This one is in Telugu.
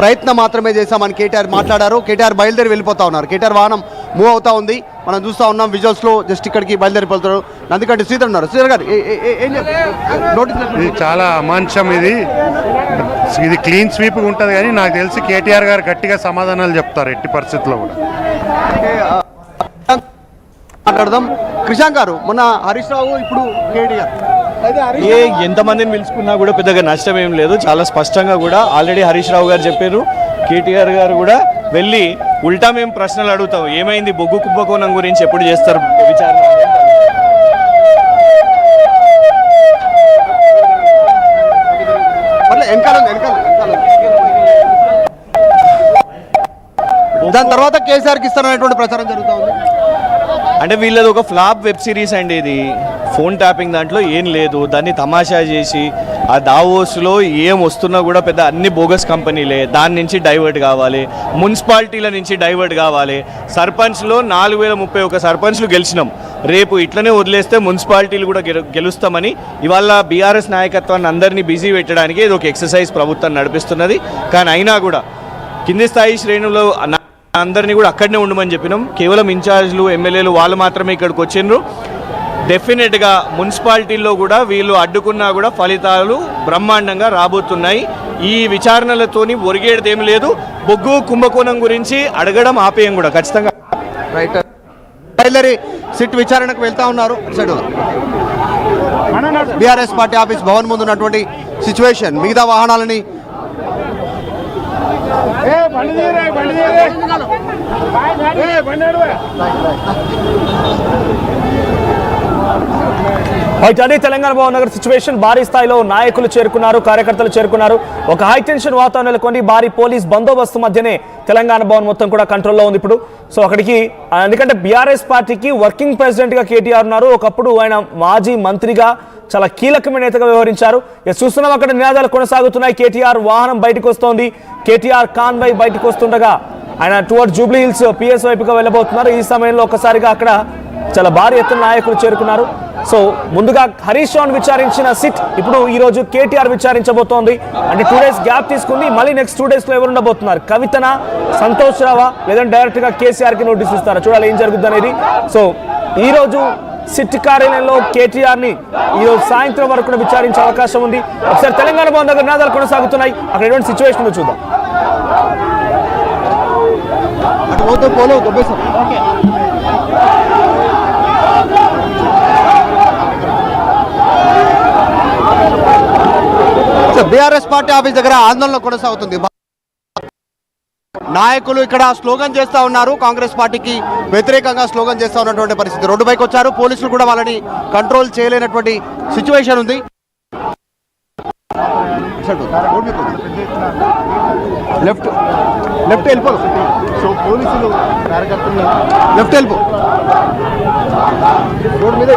ప్రయత్నం మాత్రమే చేశామని కేటీఆర్ మాట్లాడారు. కేటీఆర్ బయలుదేరి వెళ్ళిపోతా ఉన్నారు. కేటీఆర్ వాహనం మూవ్ అవుతా ఉంది, మనం చూస్తూ ఉన్నాం విజువల్స్లో. జస్ట్ ఇక్కడికి బయలుదేరిపోతున్నారు. అందుకంటే శ్రీధర్ ఉన్నారు. శ్రీధర్ గారు ఏం చెప్తారు? ఇది చాలా అమానుషం. ఇది క్లీన్ స్వీప్ ఉంటుంది, కానీ నాకు తెలిసి కేటీఆర్ గారు గట్టిగా సమాధానాలు చెప్తారు ఎట్టి పరిస్థితుల్లో కూడా. మాట్లాడదాం. కృషాంక్ గారు, మొన్న హరీష్ రావు, ఇప్పుడు కేటీఆర్ ఎంతమందిని పిలుచుకున్నా కూడా పెద్దగా నష్టం ఏం లేదు. చాలా స్పష్టంగా కూడా ఆల్రెడీ హరీష్ రావు గారు చెప్పారు. కేటీఆర్ గారు కూడా వెళ్ళి ఉల్టా మేము ప్రశ్నలు అడుగుతాం, ఏమైంది బొగ్గు కుంభకోణం గురించి ఎప్పుడు చేస్తారు విచారణ. దాని తర్వాత కేసీఆర్కి ఇస్తారనేటువంటి ప్రచారం జరుగుతూ ఉంది. అంటే వీళ్ళది ఒక ఫ్లాప్ వెబ్ సిరీస్ అండి. ఇది ఫోన్ ట్యాపింగ్ దాంట్లో ఏం లేదు. దాన్ని తమాషా చేసి ఆ దావోస్లో ఏం వస్తున్నా కూడా పెద్ద అన్ని బోగస్ కంపెనీలే. దాని నుంచి డైవర్ట్ కావాలి, మున్సిపాలిటీల నుంచి డైవర్ట్ కావాలి. సర్పంచ్లో 4031 సర్పంచ్లు గెలిచినాం. రేపు ఇట్లనే వదిలేస్తే మున్సిపాలిటీలు కూడా గెలుస్తామని ఇవాళ బీఆర్ఎస్ నాయకత్వాన్ని అందరినీ బిజీ పెట్టడానికి ఇది ఒక ఎక్సర్సైజ్ ప్రభుత్వం నడిపిస్తున్నది. కానీ అయినా కూడా కింది స్థాయి శ్రేణుల్లో అందరినీ కూడా అక్కడనే ఉండమని చెప్పినాం. కేవలం ఇన్ఛార్జ్లు ఎమ్మెల్యేలు వాళ్ళు మాత్రమే ఇక్కడికి వచ్చిండ్రు. డెఫినెట్గా మున్సిపాలిటీల్లో కూడా వీళ్ళు అడ్డుకున్నా కూడా ఫలితాలు బ్రహ్మాండంగా రాబోతున్నాయి. ఈ విచారణలతోని ఒరిగేదేమీ లేదు. బొగ్గు కుంభకోణం గురించి అడగడం ఆపేయం కూడా ఖచ్చితంగా. రైట్, బయలుదేరి సిట్ విచారణకు వెళ్తా ఉన్నారు. బీఆర్ఎస్ పార్టీ ఆఫీస్ భవన్ ముందు ఉన్నటువంటి సిచ్యువేషన్, మిగతా వాహనాలని అదే తెలంగాణ భవన్ నగర్ సిచ్యువేషన్. భారీ స్థాయిలో నాయకులు చేరుకున్నారు, కార్యకర్తలు చేరుకున్నారు. ఒక హైటెన్షన్ వాతావరణం నెలకొని భారీ పోలీస్ బందోబస్తు మధ్యనే తెలంగాణ భవన్ మొత్తం కూడా కంట్రోల్లో ఉంది ఇప్పుడు. సో అక్కడికి, ఎందుకంటే బీఆర్ఎస్ పార్టీకి వర్కింగ్ ప్రెసిడెంట్గా కేటీఆర్ ఉన్నారు. ఒకప్పుడు ఆయన మాజీ మంత్రిగా చాలా కీలకమైన నేతగా వ్యవహరించారు. చూస్తున్నాం అక్కడ నినాదాలు కొనసాగుతున్నాయి. కేటీఆర్ వాహనం బయటకు వస్తోంది. కేటీఆర్ కాన్వాయ్ బయటకు వస్తుండగా ఆయన టువర్డ్ జూబ్లీ హిల్స్ పిఎస్ వైపుగా వెళ్ళబోతున్నారు. ఈ సమయంలో ఒక్కసారిగా అక్కడ చాలా భారీ ఎత్తున నాయకులు చేరుకున్నారు. సో ముందుగా హరీష్ రావును విచారించిన సిట్ ఇప్పుడు ఈ రోజు కేటీఆర్ విచారించబోతోంది. అంటే 2 days గ్యాప్ తీసుకుంది. మళ్ళీ నెక్స్ట్ 2 days లో ఎవరు ఉండబోతున్నారు? కవితనా, సంతోష్ రావా, లేదంటే డైరెక్ట్ గా కేసీఆర్ కి నోటీస్ ఇస్తారా? చూడాలి ఏం జరుగుతుంది అనేది. సో ఈ రోజు సిట్ కార్యాలయంలో కేటీఆర్ ని ఈ రోజు సాయంత్రం వరకు కూడా విచారించే అవకాశం ఉంది. ఒకసారి తెలంగాణ భవన్ దగ్గర నినాదాలు కొనసాగుతున్నాయి. అక్కడ ఎటువంటి సిచ్యువేషన్ చూద్దాం. బీఆర్ఎస్ పార్టీ ఆఫీస్ దగ్గర ఆందోళన కొనసాగుతుంది. నాయకులు ఇక్కడ స్లోగన్ చేస్తూ ఉన్నారు. కాంగ్రెస్ పార్టీకి వ్యతిరేకంగా స్లోగన్ చేస్తూ ఉన్నటువంటి పరిస్థితి. రోడ్డు పైకి వచ్చారు. పోలీసులు కూడా వాళ్ళని కంట్రోల్ చేయలేనటువంటి సిచ్యువేషన్ ఉంది. లెఫ్ట్ వెళ్ళిపో. సో పోలీసులు కార్యకర్తలు లెఫ్ట్ వెళ్ళిపో. రోడ్డు మీద